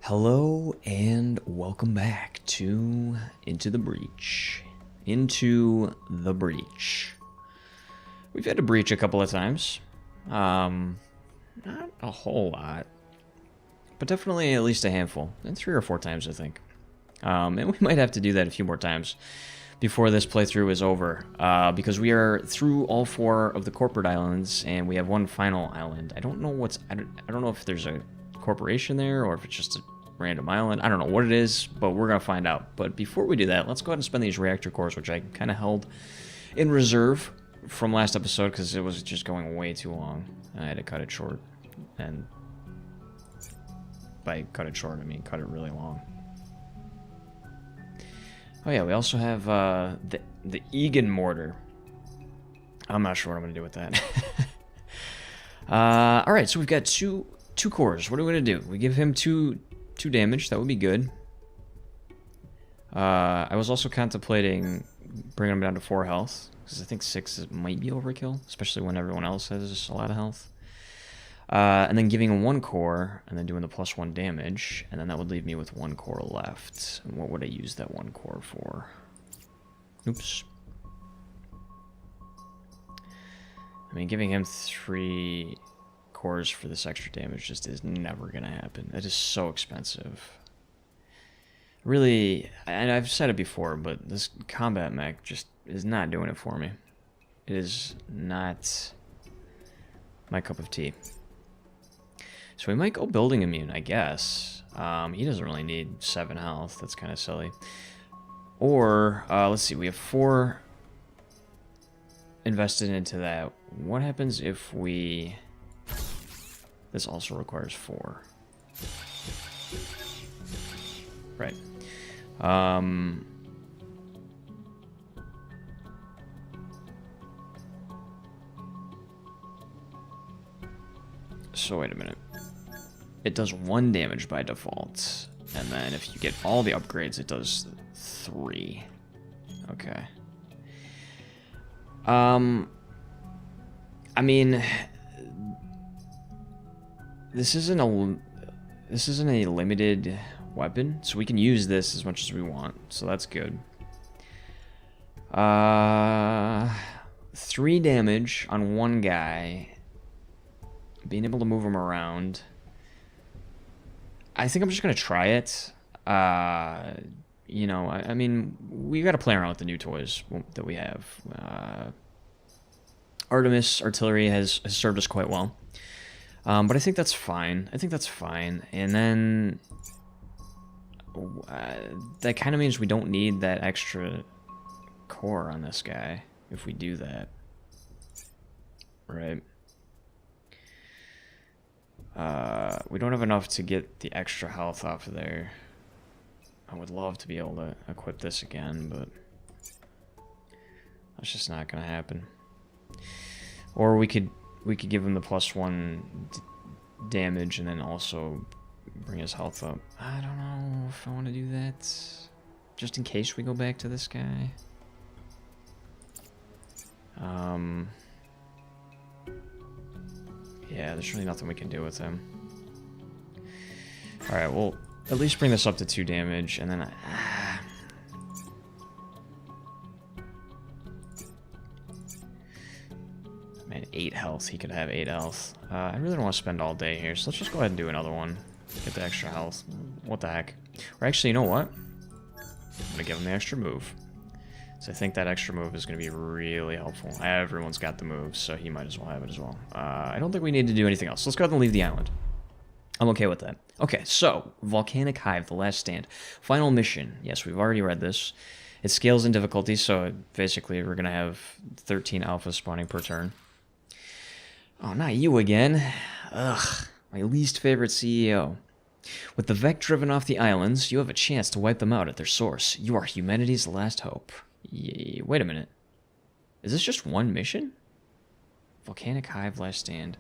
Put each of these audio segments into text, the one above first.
Hello and welcome back to Into the Breach. Into the Breach. We've had to breach a couple of times. Not a whole lot, but definitely at least a handful. And 3 or 4 times, I think. And we might have to do that a few more times before this playthrough is over, because we are through all 4 of the corporate islands, and we have one final island. I don't know what's. I don't know if there's a corporation there or if it's just a random island. I don't know what it is, but we're gonna find out. But before we do that, let's go ahead and spend these reactor cores, which I kind of held in reserve from last episode because it was just going way too long. I had to cut it short, and by cut it short, I mean cut it really long. Oh yeah, we also have the Egan mortar. I'm not sure what I'm gonna do with that. All right, so we've got two cores. What are we gonna do? We give him two damage. That would be good. I was also contemplating bringing him down to 4 health because I think 6 might be overkill, especially when everyone else has a lot of health. And then giving him 1 core and then doing the +1 damage, and then that would leave me with 1 core left. And what would I use that 1 core for? Oops. I mean, giving him 3 cores for this extra damage just is never gonna happen. It is so expensive. Really, and I've said it before, but this combat mech just is not doing it for me. It is not my cup of tea. So we might go building immune, I guess. He doesn't really need 7 health. That's kind of silly. Or, let's see, we have 4 invested into that. What happens if we... This also requires 4. Right. So wait a minute. It does 1 damage by default. And then if you get all the upgrades, it does 3. Okay. I mean... This isn't a limited weapon, so we can use this as much as we want, so that's good. 3 damage on 1 guy. Being able to move him around. I think I'm just gonna try it. You know, I mean, we gotta play around with the new toys that we have. Artemis Artillery has served us quite well. But I think that's fine. And then that kind of means we don't need that extra core on this guy if we do that. Right. We don't have enough to get the extra health off of there. I would love to be able to equip this again, but that's just not gonna happen. Or we could give him the +1 damage and then also bring his health up. I don't know if I want to do that. Just in case we go back to this guy. Yeah, there's really nothing we can do with him. Alright, we'll at least bring this up to 2 damage, and then Man, 8 health. He could have 8 health. I really don't want to spend all day here, so let's just go ahead and do another one. Get the extra health. What the heck? Or actually, you know what? I'm going to give him the extra move. So I think that extra move is going to be really helpful. Everyone's got the moves, so he might as well have it as well. I don't think we need to do anything else. Let's go ahead and leave the island. I'm okay with that. Okay, so Volcanic Hive, The Last Stand. Final mission. Yes, we've already read this. It scales in difficulty, so basically we're going to have 13 alpha spawning per turn. Oh, not you again. Ugh, my least favorite CEO. With the Vec driven off the islands, you have a chance to wipe them out at their source. You are humanity's last hope. Wait a minute. Is this just 1 mission? Volcanic Hive, Last Stand.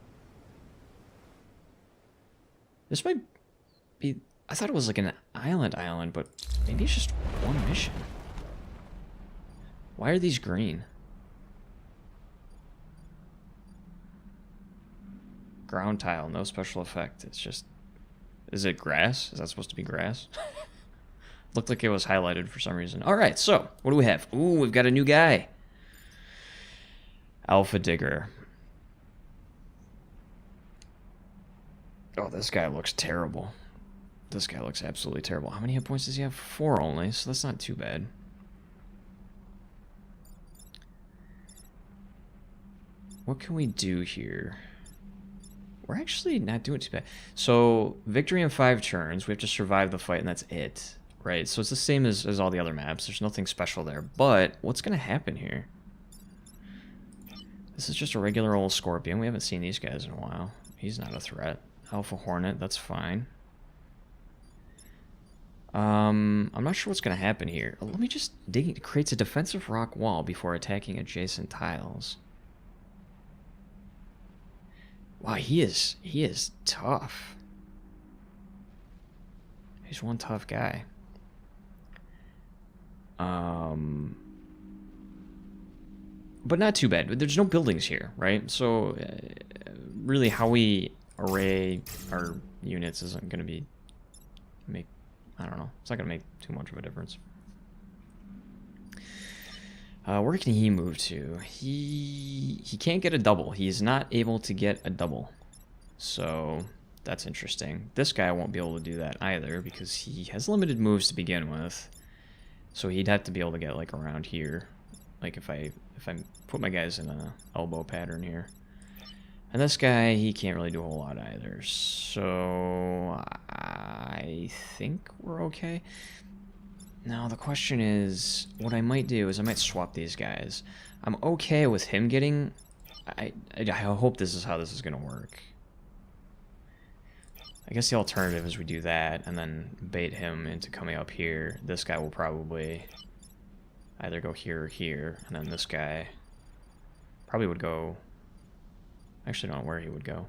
This might be... I thought it was like an island, but maybe it's just 1 mission. Why are these green? Ground tile, no special effect. It's just Is it grass? Is that supposed to be grass? Looked like it was highlighted for some reason. All right, so what do we have? Ooh, we've got a new guy. Alpha Digger. Oh, this guy looks terrible. This guy looks absolutely terrible. How many hit points does he have? 4 only, so that's not too bad. What can we do here? We're actually not doing too bad. So, victory in 5 turns. We have to survive the fight, and that's it. Right, so it's the same as all the other maps. There's nothing special there. But, what's going to happen here? This is just a regular old Scorpion. We haven't seen these guys in a while. He's not a threat. Alpha Hornet, that's fine. I'm not sure what's going to happen here. Let me just dig. It creates a defensive rock wall before attacking adjacent tiles. Wow, he is tough. He's one tough guy. But not too bad. There's no buildings here, right? So, really, how we array our units isn't going to I don't know. It's not going to make too much of a difference. Where can he move to? He can't get a double. He's not able to get a double. So, that's interesting. This guy won't be able to do that either because he has limited moves to begin with. So he'd have to be able to get like around here. Like if I put my guys in an elbow pattern here. And this guy, he can't really do a whole lot either. So I think we're okay. Now the question is, what I might do is I might swap these guys. I'm okay with him getting... I hope this is how this is going to work. I guess the alternative is we do that and then bait him into coming up here. This guy will probably either go here or here, and then this guy probably would go... I actually don't know where he would go.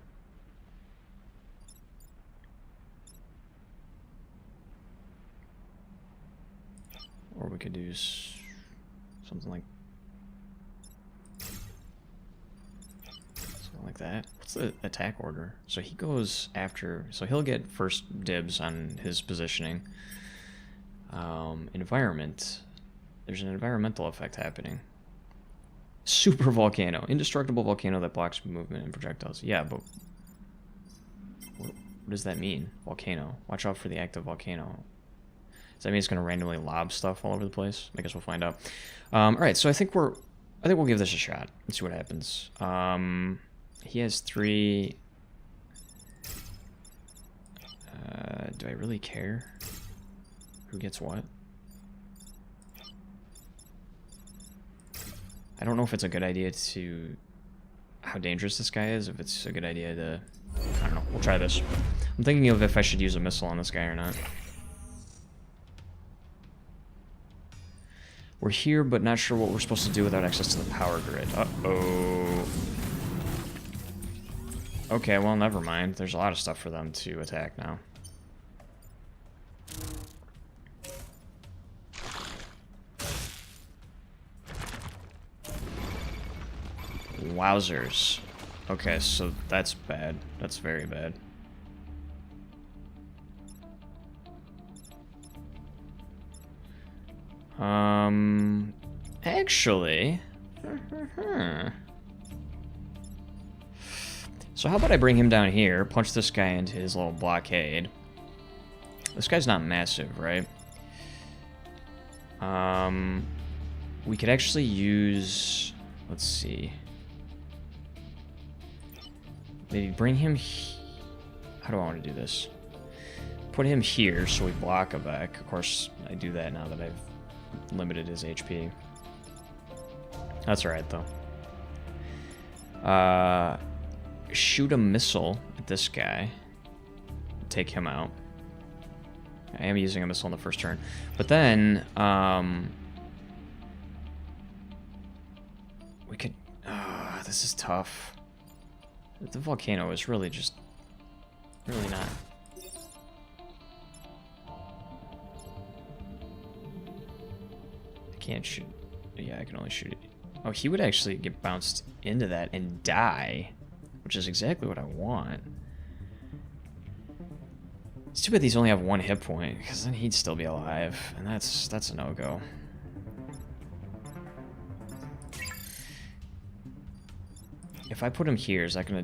Or we could do something like that. What's the attack order? So he goes after, so he'll get first dibs on his positioning. Environment. There's an environmental effect happening. Super volcano. Indestructible volcano that blocks movement and projectiles. Yeah, but what does that mean? Volcano. Watch out for the active volcano. Does that mean it's going to randomly lob stuff all over the place? I guess we'll find out. Alright, so I think we'll give this a shot. Let's see what happens. He has 3... do I really care who gets what? I don't know if it's a good idea to... how dangerous this guy is, if it's a good idea to... I don't know, we'll try this. I'm thinking of if I should use a missile on this guy or not. We're here, but not sure what we're supposed to do without access to the power grid. Uh-oh. Okay, well, never mind. There's a lot of stuff for them to attack now. Wowzers. Okay, so that's bad. That's very bad. Actually... So how about I bring him down here, punch this guy into his little blockade. This guy's not massive, right? We could actually use... let's see. Maybe bring him... how do I want to do this? Put him here so we block a back. Of course, I do that now that I've limited his HP. That's alright, though. Shoot a missile at this guy. Take him out. I am using a missile on the first turn. But then, we could... this is tough. The volcano is really just... really not... I can't shoot... yeah, I can only shoot it. Oh, he would actually get bounced into that and die. Which is exactly what I want. It's too bad these only have 1 hit point, because then he'd still be alive, and that's a no-go. If I put him here, is that gonna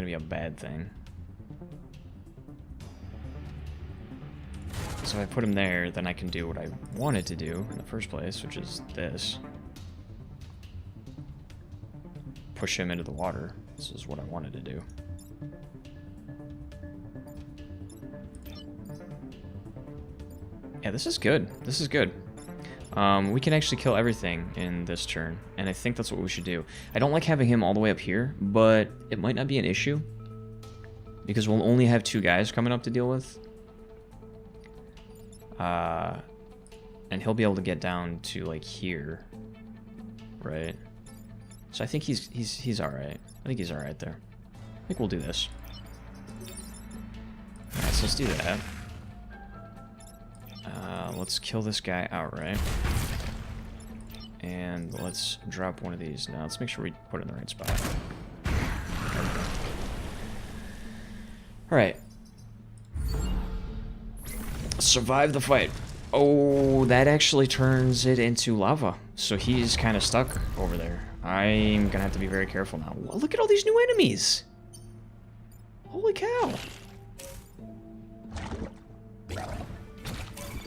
be a bad thing? So if I put him there, then I can do what I wanted to do in the first place, which is this. Push him into the water. This is what I wanted to do. Yeah, this is good. This is good. We can actually kill everything in this turn, and I think that's what we should do. I don't like having him all the way up here, but it might not be an issue, because we'll only have 2 guys coming up to deal with. And he'll be able to get down to, like, here, right? So I think he's alright. I think he's alright there. I think we'll do this. Alright, so let's do that. Let's kill this guy outright. And let's drop one of these. Now, let's make sure we put it in the right spot. Alright. Survive the fight. Oh, that actually turns it into lava. So he's kind of stuck over there. I'm gonna have to be very careful now. Look at all these new enemies! Holy cow!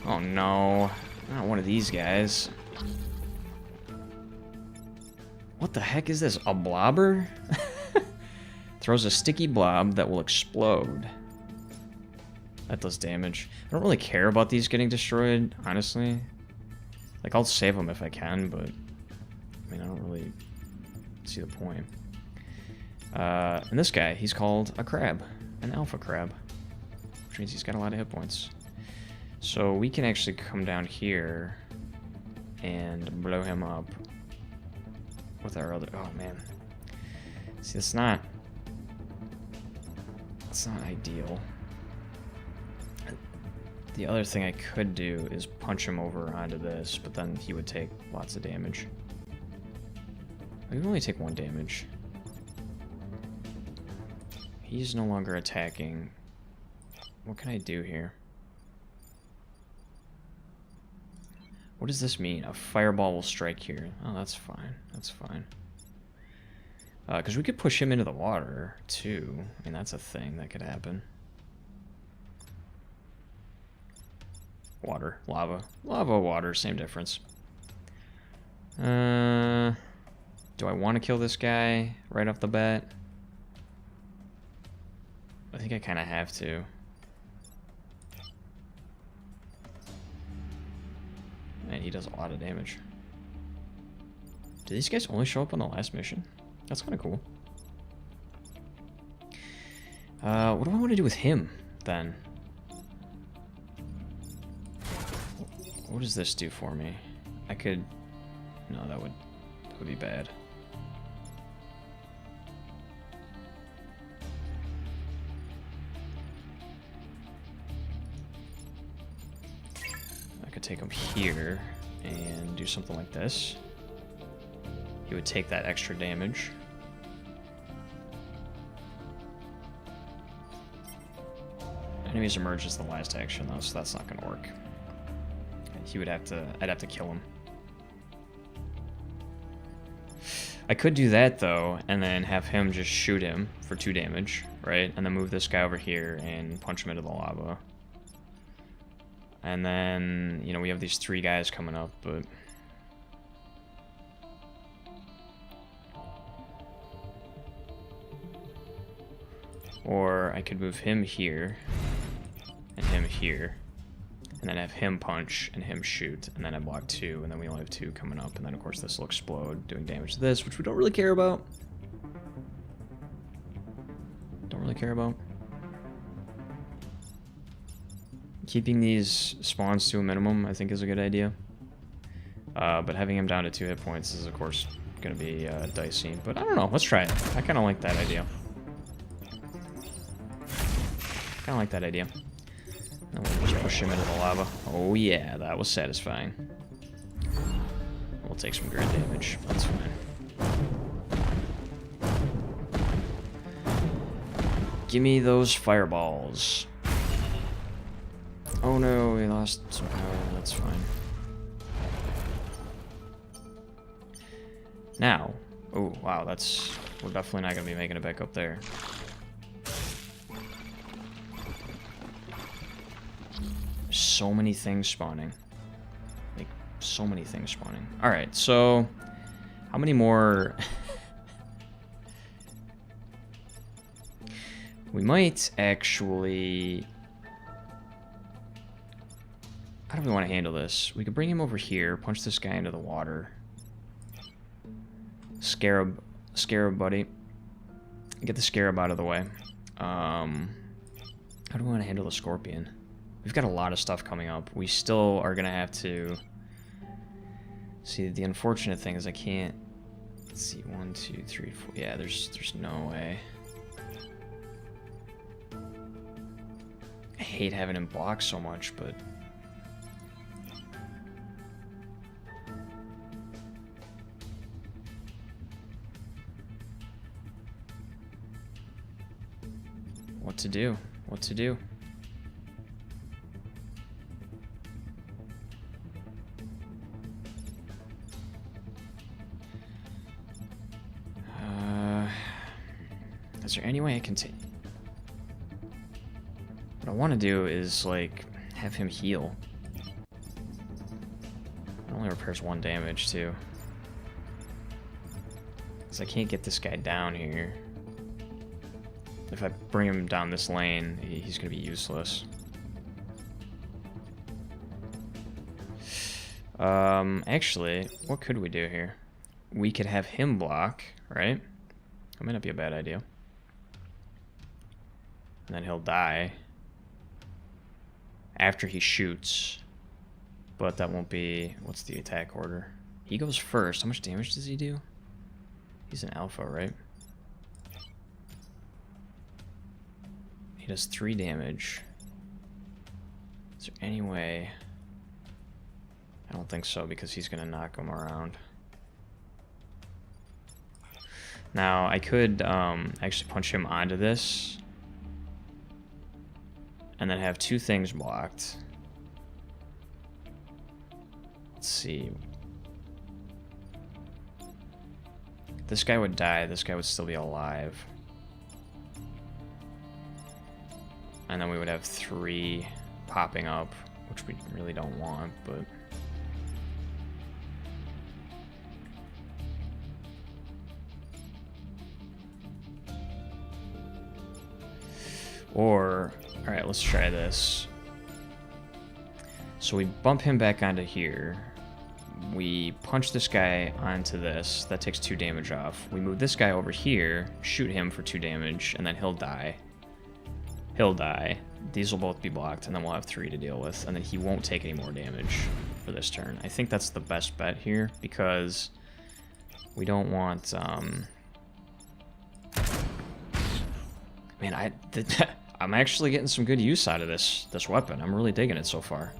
Oh no, not one of these guys. What the heck is this? A blobber? Throws a sticky blob that will explode. That does damage. I don't really care about these getting destroyed, honestly. Like, I'll save them if I can, but I mean, I don't really see the point. And this guy, he's called a crab, an alpha crab, which means he's got a lot of hit points. So we can actually come down here and blow him up with our other... Oh, man. See, it's not ideal. The other thing I could do is punch him over onto this, but then he would take lots of damage. He would only take 1 damage. He's no longer attacking. What can I do here? What does this mean? A fireball will strike here. Oh, that's fine. That's fine. Because we could push him into the water, too. I mean, that's a thing that could happen. Water. Lava. Lava, water. Same difference. Do I want to kill this guy right off the bat? I think I kind of have to. Man, he does a lot of damage. Do these guys only show up on the last mission? That's kind of cool. What do I want to do with him, then? What does this do for me? I could... No, that would be bad. I could take him here and do something like this. He would take that extra damage. Enemies emerge as the last action though, so that's not gonna work. He would have to... I'd have to kill him. I could do that though, and then have him just shoot him for 2 damage, right? And then move this guy over here and punch him into the lava. And then, you know, we have these 3 guys coming up, but... Or I could move him here, and him here, and then have him punch and him shoot, and then I block 2, and then we only have 2 coming up, and then of course this will explode, doing damage to this, which we don't really care about. Don't really care about. Keeping these spawns to a minimum, I think, is a good idea. But having him down to 2 hit points is, of course, going to be dicey. But I don't know. Let's try it. I kind of like that idea. Kind of like that idea. Now we'll just push him into the lava. Oh yeah, that was satisfying. We'll take some grid damage. That's fine. Give me those fireballs. Oh no, we lost some power. That's fine. Now. Oh, wow, that's... We're definitely not going to be making it back up there. So many things spawning. Like, so many things spawning. Alright, so... How many more... We might actually... How do we want to handle this? We could bring him over here, punch this guy into the water. Scarab buddy. Get the scarab out of the way. How do we want to handle the scorpion? We've got a lot of stuff coming up. We still are gonna have to... See, the unfortunate thing is I can't... Let's see, 1, 2, 3, 4... Yeah, there's no way. I hate having him block so much, but... What to do? What to do? Is there any way I can take... What I want to do is, like, have him heal. It only repairs 1 damage, too. Because I can't get this guy down here. If I bring him down this lane, he's going to be useless. Actually, what could we do here? We could have him block, right? That might not be a bad idea. And then he'll die after he shoots. But that won't be... What's the attack order? He goes first. How much damage does he do? He's an alpha, right? He does 3 damage. Is there any way... I don't think so, because he's going to knock him around. Now, I could actually punch him onto this. And then have 2 things blocked. Let's see. This guy would die. This guy would still be alive. And then we would have 3 popping up, which we really don't want, but... Or... Alright, let's try this. So we bump him back onto here. We punch this guy onto this. That takes 2 damage off. We move this guy over here, shoot him for 2 damage, and then he'll die. He'll die. These will both be blocked, and then we'll have 3 to deal with. And then he won't take any more damage for this turn. I think that's the best bet here, because we don't want... Man, I'm actually getting some good use out of this weapon. I'm really digging it so far.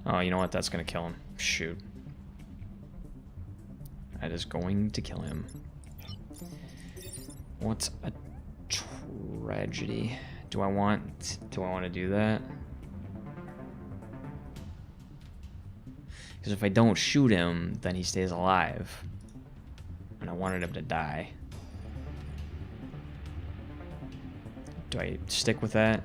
Oh, you know what? That's going to kill him. Shoot. That is going to kill him. What a tragedy. Do I want to do that? Because if I don't shoot him, then he stays alive. And I wanted him to die. Do I stick with that?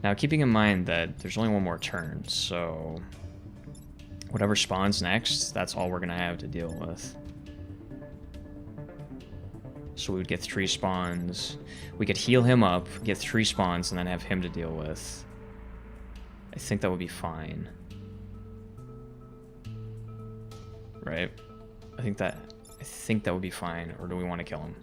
Now, keeping in mind that there's only 1 more turn, so whatever spawns next, that's all we're going to have to deal with. So we would get 3 spawns. We could heal him up, get 3 spawns, and then have him to deal with. I think that would be fine. Right? I think that would be fine, or do we want to kill him?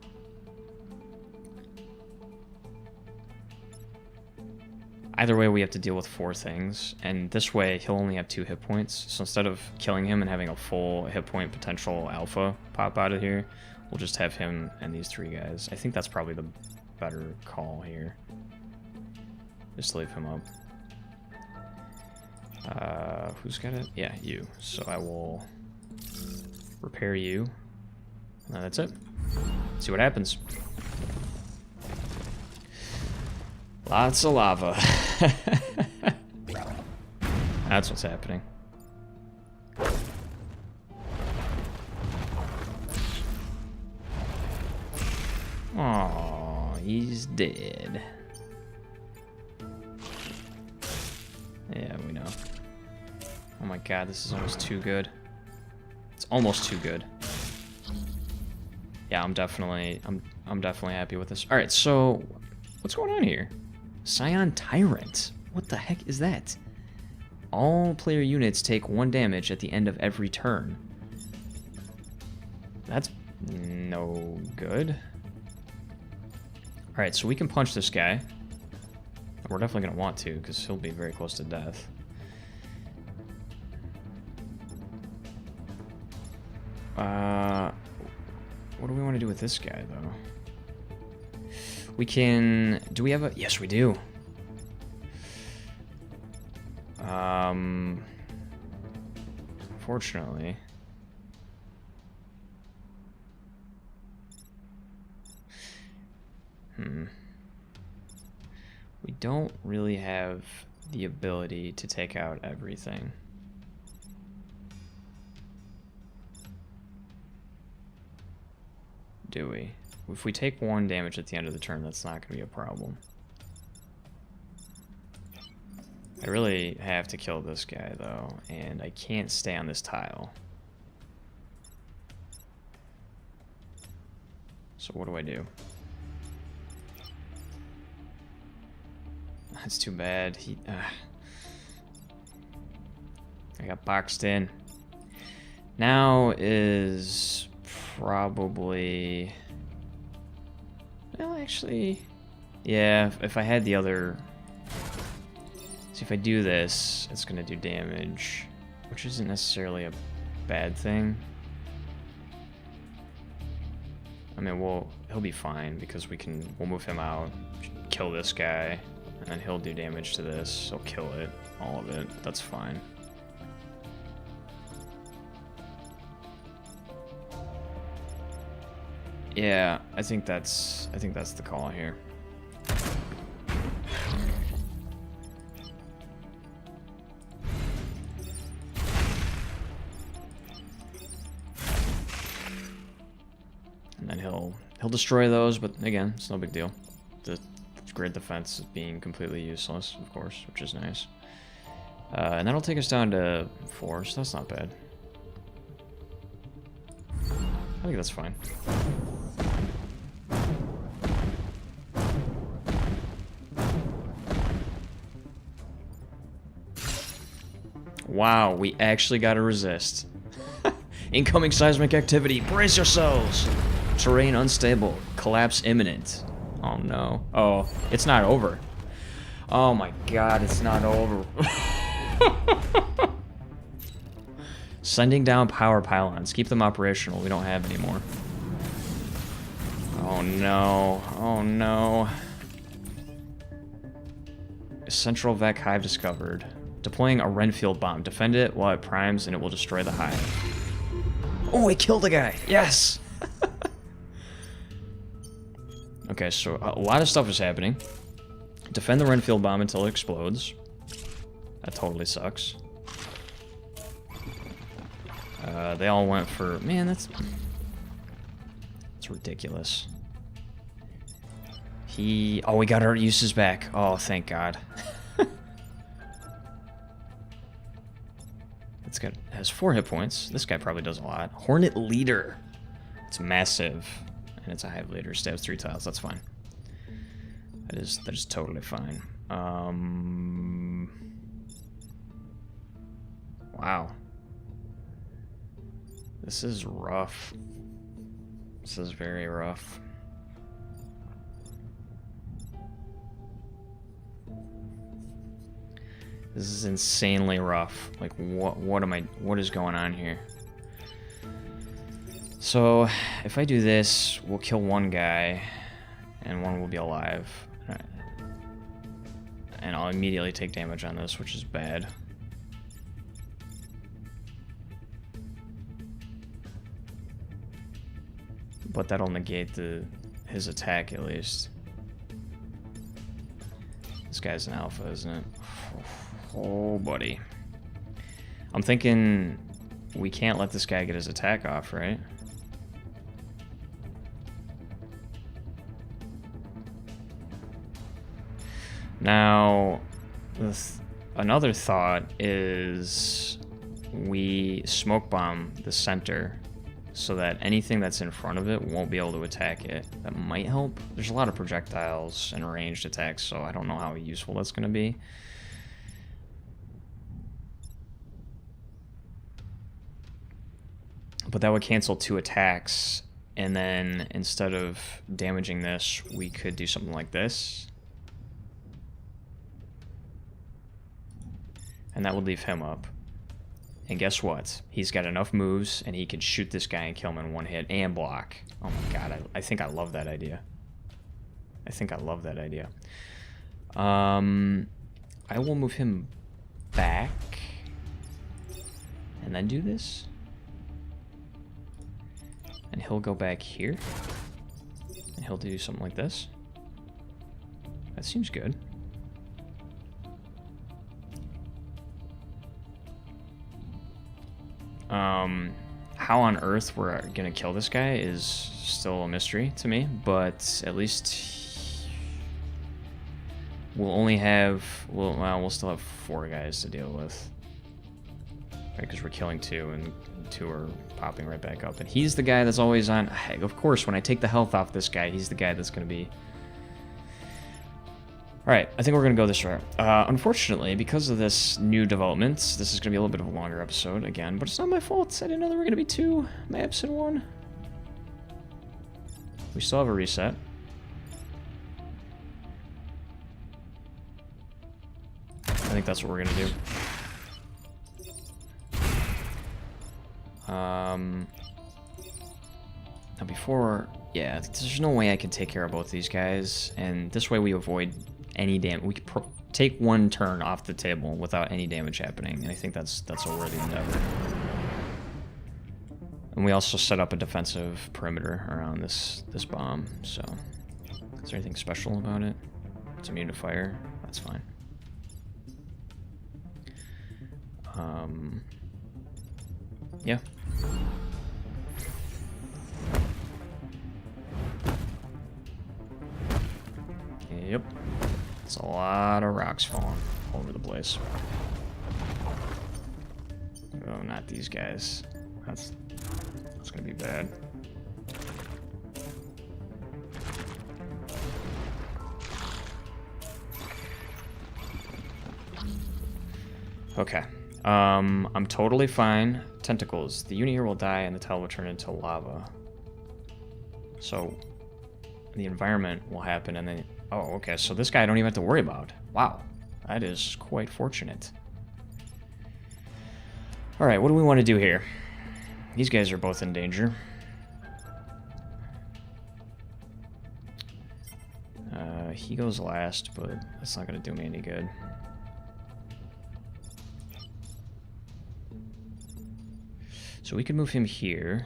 Either way, we have to deal with 4 things, and this way he'll only have 2 hit points. So instead of killing him and having a full hit point potential alpha pop out of here, we'll just have him and these 3 guys. I think that's probably the better call here. Just leave him up. Who's got it? Yeah, you. So I will repair you. And that's it. See what happens. Lots of lava. That's what's happening. Oh, he's dead. Yeah, we know. Oh my god, this is almost too good. It's almost too good. Yeah, I'm definitely happy with this. All right, so what's going on here? Scion Tyrant. What the heck is that? All player units take 1 damage at the end of every turn. That's no good. All right, so we can punch this guy. We're definitely gonna want to, because he'll be very close to death. What do we want to do with this guy, though? We can... Do we have a... Yes, we do. Fortunately... We don't really have the ability to take out everything. Do we? If we take 1 damage at the end of the turn, that's not going to be a problem. I really have to kill this guy, though, and I can't stay on this tile. So what do I do? That's too bad. I got boxed in. Now is probably... Well, actually... Yeah, if I had the other... See, if I do this, it's going to do damage, which isn't necessarily a bad thing. I mean, he'll be fine because we'll move him out, kill this guy, and then he'll do damage to this. He'll kill it, all of it. That's fine. Yeah, I think that's the call here. And then he'll destroy those, but again, it's no big deal. The grid defense is being completely useless, of course, which is nice. And that'll take us down to 4, so that's not bad. I think that's fine. Wow, we actually got to resist. Incoming seismic activity. Brace yourselves. Terrain unstable. Collapse imminent. Oh no. Oh, it's not over. Oh my god, it's not over. Sending down power pylons. Keep them operational. We don't have any more. Oh no. Oh no. Central Vec hive discovered. Deploying a Renfield bomb. Defend it while it primes and it will destroy the hive. Oh, it killed a guy. Yes. Okay, so a lot of stuff is happening. Defend the Renfield bomb until it explodes. That totally sucks. They all went for... Man, that's ridiculous. Oh, we got our uses back. Oh, thank God. It has 4 hit points. This guy probably does a lot. Hornet Leader. It's massive. And it's a hive leader. Stabs 3 tiles. That's fine. That is totally fine. Wow. This is rough. This is very rough. This is insanely rough. Like, what is going on here? So, if I do this, we'll kill 1 guy, and 1 will be alive. And I'll immediately take damage on this, which is bad. But that'll negate his attack, at least. guy's an alpha, isn't it? Oh, buddy. I'm thinking we can't let this guy get his attack off, right? Now, another thought is we smoke bomb the center so that anything that's in front of it won't be able to attack it. That might help. There's a lot of projectiles and ranged attacks, so I don't know how useful that's going to be. But that would cancel 2 attacks, and then instead of damaging this, we could do something like this. And that would leave him up. And guess what? He's got enough moves, and he can shoot this guy and kill him in 1 hit and block. Oh my god, I think I love that idea. I think I love that idea. I will move him back. And then do this. And he'll go back here. And he'll do something like this. That seems good. How on earth we're gonna kill this guy is still a mystery to me, but at least we'll only have, we'll still have 4 guys to deal with. Right, because we're killing 2 and 2 are popping right back up. And he's the guy that's always on, of course, when I take the health off this guy, he's the guy that's gonna be... Alright, I think we're going to go this route. Unfortunately, because of this new development, this is going to be a little bit of a longer episode again, but it's not my fault. I didn't know there were going to be 2 maps in one. We still have a reset. I think that's what we're going to do. Now before... Yeah, there's no way I can take care of both these guys, and this way we avoid any damage. We could take 1 turn off the table without any damage happening, and I think that's a worthy endeavor. And we also set up a defensive perimeter around this bomb, so... Is there anything special about it? It's immune to fire. That's fine. Yeah. Yep. It's a lot of rocks falling all over the place. Oh, not these guys. That's gonna be bad. Okay. I'm totally fine. Tentacles. The unit here will die and the tile will turn into lava. So the environment will happen and then... Oh, okay, so this guy I don't even have to worry about. Wow, that is quite fortunate. Alright, what do we want to do here? These guys are both in danger. He goes last, but that's not going to do me any good. So we can move him here.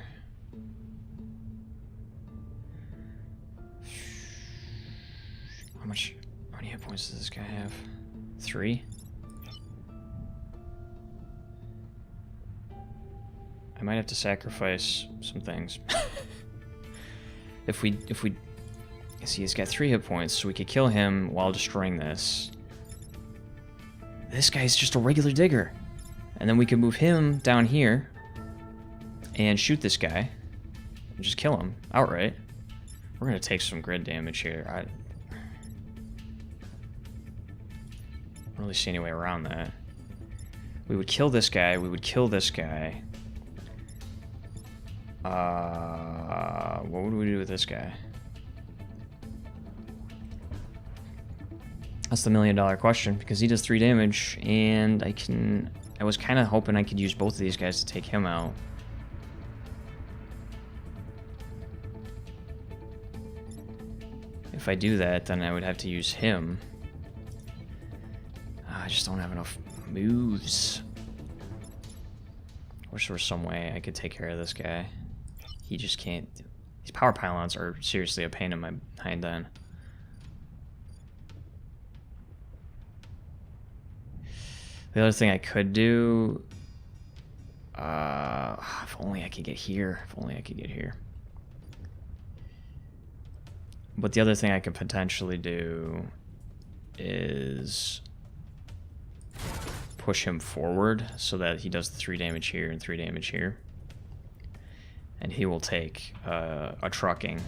How many hit points does this guy have? 3? I might have to sacrifice some things. if we see, he's got 3 hit points, so we could kill him while destroying this. This guy's just a regular digger. And then we could move him down here and shoot this guy and just kill him outright. We're gonna take some grid damage here. I don't really see any way around that. We would kill this guy. We would kill this guy. What would we do with this guy? That's the $1 million question, because he does 3 damage, and I was kind of hoping I could use both of these guys to take him out. If I do that, then I would have to use him. I just don't have enough moves. Wish there was some way I could take care of this guy. He just can't. These power pylons are seriously a pain in my hind end. The other thing I could do... if only I could get here. If only I could get here. But the other thing I could potentially do is push him forward so that he does 3 damage here and 3 damage here. And he will take a trucking.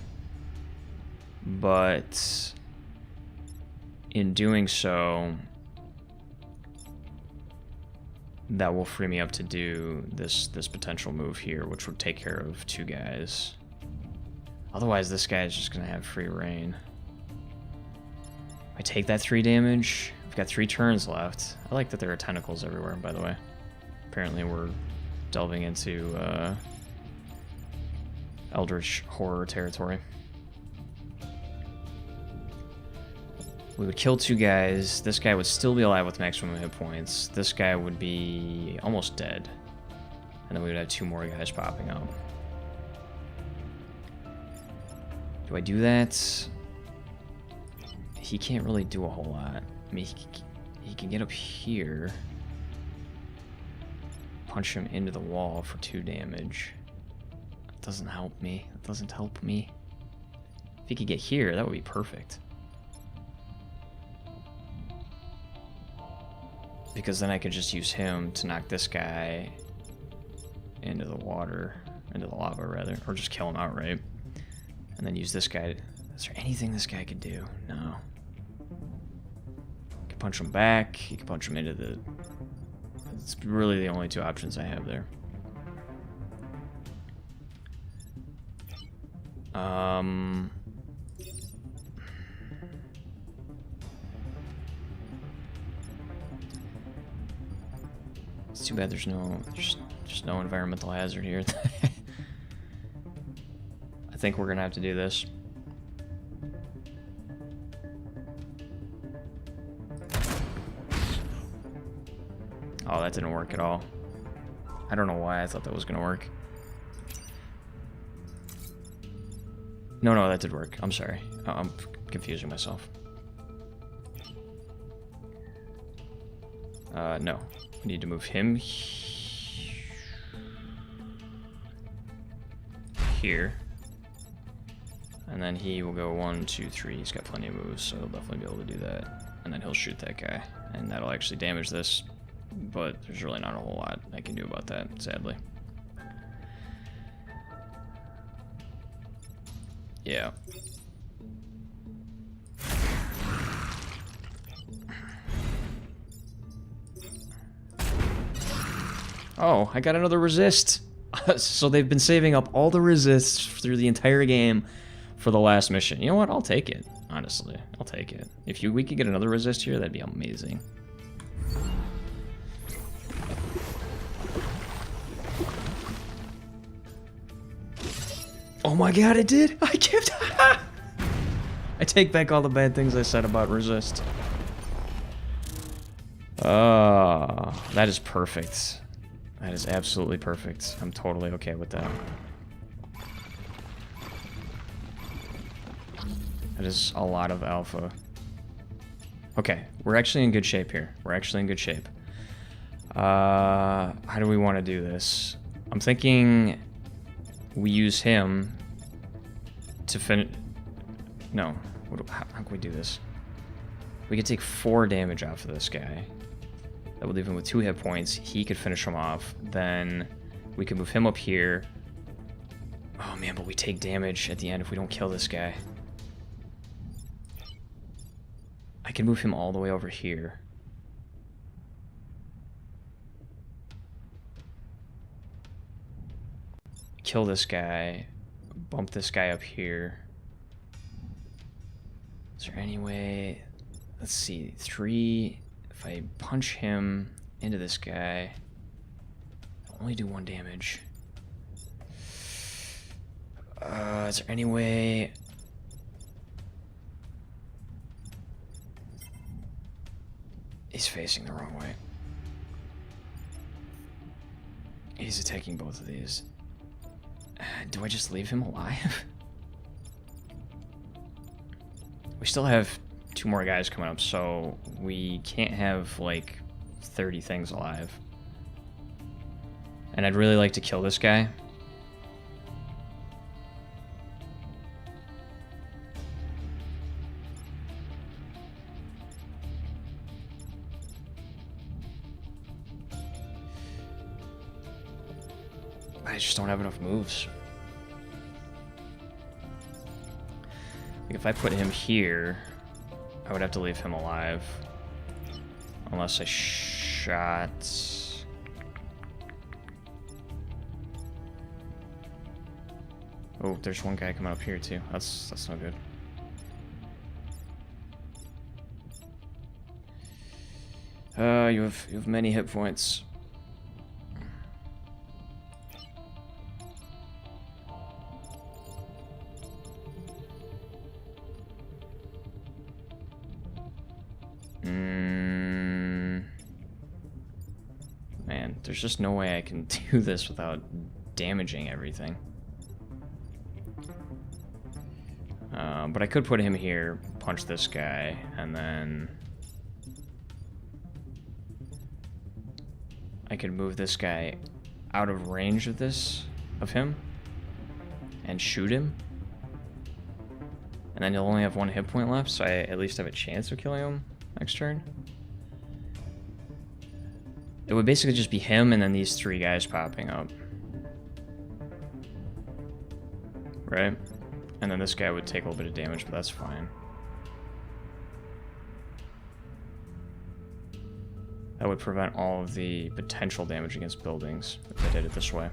But in doing so, that will free me up to do this potential move here, which would take care of 2 guys. Otherwise, this guy is just going to have free reign. I take that 3 damage. I've got 3 turns left. I like that there are tentacles everywhere, by the way. Apparently we're delving into eldritch horror territory. We would kill 2 guys. This guy would still be alive with maximum hit points. This guy would be almost dead. And then we would have 2 more guys popping up. Do I do that? He can't really do a whole lot. I mean, he can get up here. Punch him into the wall for 2 damage. That doesn't help me. That doesn't help me. If he could get here, that would be perfect. Because then I could just use him to knock this guy into the water, into the lava rather, or just kill him outright. And then use this guy. Is there anything this guy could do? No. I could punch him back. You can punch him into the... It's really the only 2 options I have there. It's too bad there's no environmental hazard here. I think we're gonna have to do this. Oh, that didn't work at all. I don't know why I thought that was gonna work. No, that did work. I'm sorry. I'm confusing myself. No. We need to move him here. And then he will go 1, 2, 3. He's got plenty of moves, so he'll definitely be able to do that. And then he'll shoot that guy. And that'll actually damage this. But there's really not a whole lot I can do about that, sadly. Yeah. Oh, I got another resist. So they've been saving up all the resists through the entire game for the last mission. You know what? I'll take it. Honestly, I'll take it. If we could get another resist here, that'd be amazing. Oh my god, it did! I kept... I take back all the bad things I said about resist. That is perfect. That is absolutely perfect. I'm totally okay with that. That is a lot of alpha. Okay, we're actually in good shape here. We're actually in good shape. How do we want to do this? I'm thinking we use him to finish... No. How can we do this? We could take 4 damage off of this guy. That would leave him with 2 hit points. He could finish him off. Then we could move him up here. Oh man, but we take damage at the end if we don't kill this guy. I can move him all the way over here. Kill this guy. Bump this guy up here. Is there any way... Let's see. 3... If I punch him into this guy, I'll only do 1 damage. Is there any way... He's facing the wrong way. He's attacking both of these. Do I just leave him alive? We still have 2 more guys coming up, so we can't have, like, 30 things alive. And I'd really like to kill this guy. I just don't have enough moves. Like if I put him here, I would have to leave him alive. Unless I shot... Oh, there's one guy coming up here too. That's not good. You have many hit points. Man, there's just no way I can do this without damaging everything. But I could put him here, punch this guy, and then I could move this guy out of range of him, and shoot him. And then he'll only have 1 hit point left, so I at least have a chance of killing him next turn. It would basically just be him and then these 3 guys popping up. Right? And then this guy would take a little bit of damage, but that's fine. That would prevent all of the potential damage against buildings if I did it this way.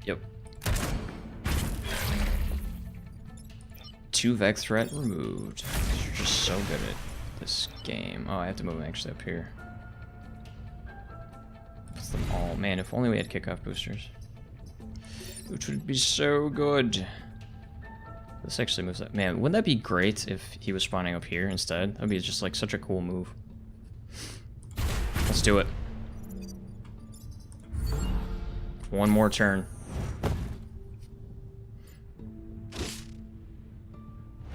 Yep. 2 Vec threat removed. You're just so good at this game. Oh, I have to move him actually up here. That's them all. Man, if only we had kickoff boosters. Which would be so good. This actually moves up. Man, wouldn't that be great if he was spawning up here instead? That'd be just like such a cool move. Let's do it. One more turn.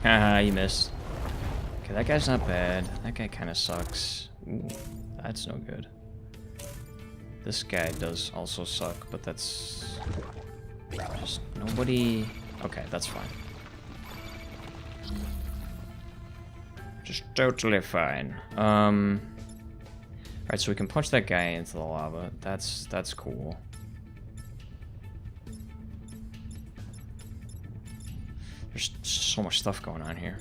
Haha, you missed. Okay, that guy's not bad. That guy kind of sucks. Ooh, that's no good. This guy does also suck, but that's... just nobody... Okay, that's fine. Just totally fine. Alright, so we can punch that guy into the lava. That's cool. There's so much stuff going on here.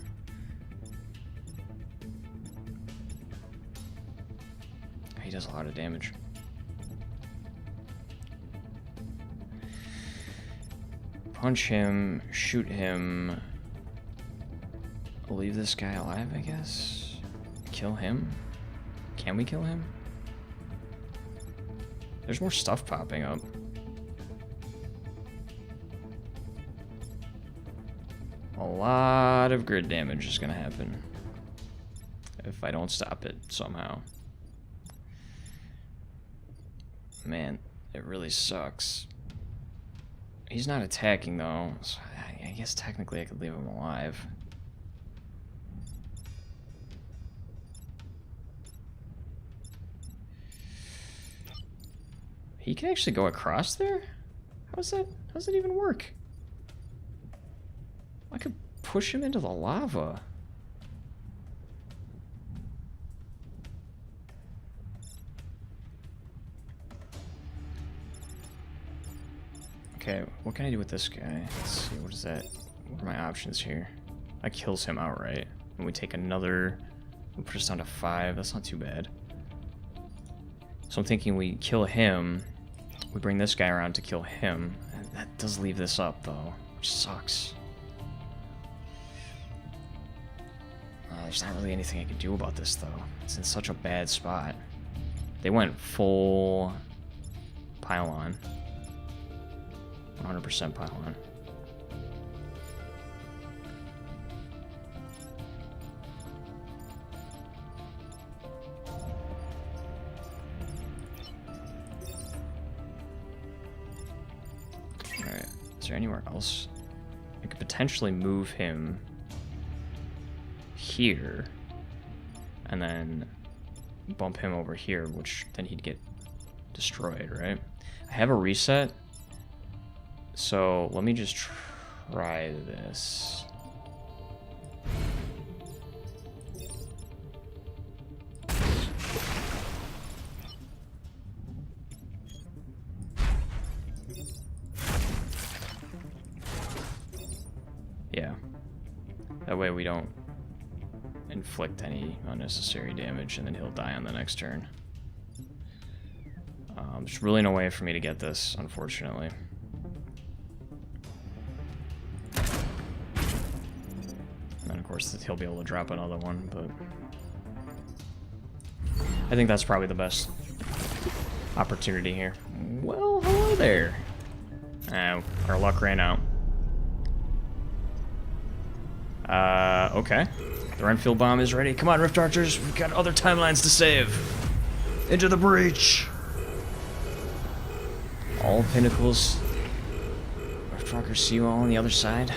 He does a lot of damage. Punch him, shoot him. Leave this guy alive, I guess. Kill him? Can we kill him? There's more stuff popping up. A lot of grid damage is gonna happen if I don't stop it somehow. Man, it really sucks. He's not attacking though, so I guess technically I could leave him alive. He can actually go across there? How's that even work? I could push him into the lava. Okay, what can I do with this guy? Let's see, what is that? What are my options here? That kills him outright. And we take another, we push us down to 5. That's not too bad. So I'm thinking we kill him. We bring this guy around to kill him. And that does leave this up though, which sucks. There's not really anything I can do about this though. It's in such a bad spot. They went full pylon. 100% pylon. Alright, is there anywhere else? I could potentially move him here, and then bump him over here, which then he'd get destroyed, right? I have a reset, so let me just try this. Yeah, that way we don't inflict any unnecessary damage, and then he'll die on the next turn. There's really no way for me to get this, unfortunately. And then, of course, he'll be able to drop another one, but I think that's probably the best opportunity here. Well, hello there. Our luck ran out. Okay. The Renfield bomb is ready. Come on, Rift Archers. We've got other timelines to save. Into the breach. All pinnacles. Rift Archers see you all on the other side.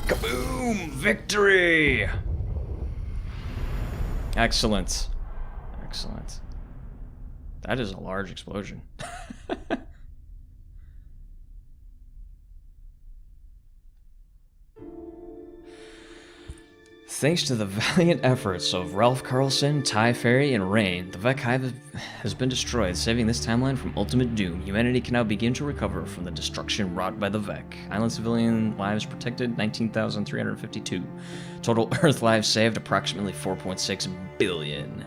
Kaboom! Victory! Excellent. Excellent. That is a large explosion. Thanks to the valiant efforts of Ralph Carlson, Ty Ferry, and Rain, the Vec Hive has been destroyed, saving this timeline from ultimate doom. Humanity can now begin to recover from the destruction wrought by the Vec. Island civilian lives protected, 19,352. Total Earth lives saved, approximately 4.6 billion.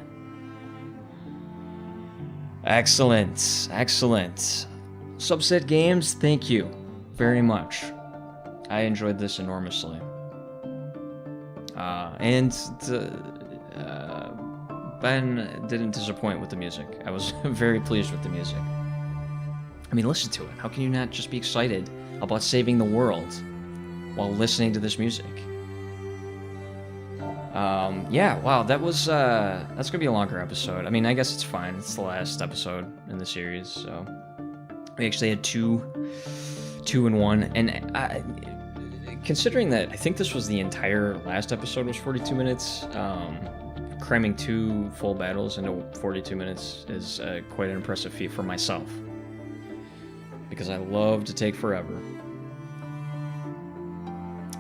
Excellent, excellent. Subset Games, thank you very much. I enjoyed this enormously. Ben didn't disappoint with the music. I was very pleased with the music. I mean, listen to it. How can you not just be excited about saving the world while listening to this music? Yeah, wow, that was, that's gonna be a longer episode. I mean, I guess it's fine. It's the last episode in the series, so. We actually had two in one, and considering that I think this was the entire last episode was 42 minutes, cramming 2 full battles into 42 minutes is quite an impressive feat for myself. Because I love to take forever.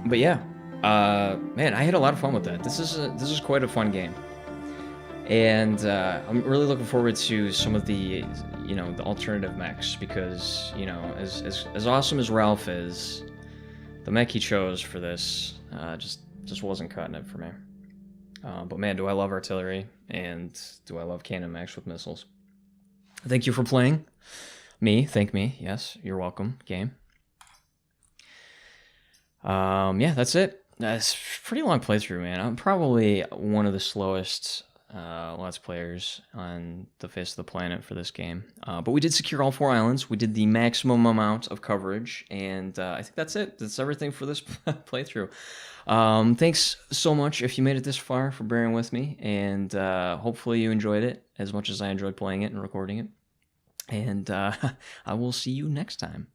But yeah, man, I had a lot of fun with that. This is quite a fun game. And I'm really looking forward to some of the, you know, the alternative mechs, because, you know, as awesome as Ralph is, the mech he chose for this just wasn't cutting it for me. But man, do I love artillery, and do I love cannon mechs with missiles. Thank you for playing. Thank me. Yes, you're welcome, game. Yeah, that's it. That's a pretty long playthrough, man. I'm probably one of the slowest Let's Players on the face of the planet for this game. But we did secure all 4 islands. We did the maximum amount of coverage, and I think that's it. That's everything for this playthrough. Thanks so much if you made it this far for bearing with me, and hopefully you enjoyed it as much as I enjoyed playing it and recording it. And I will see you next time.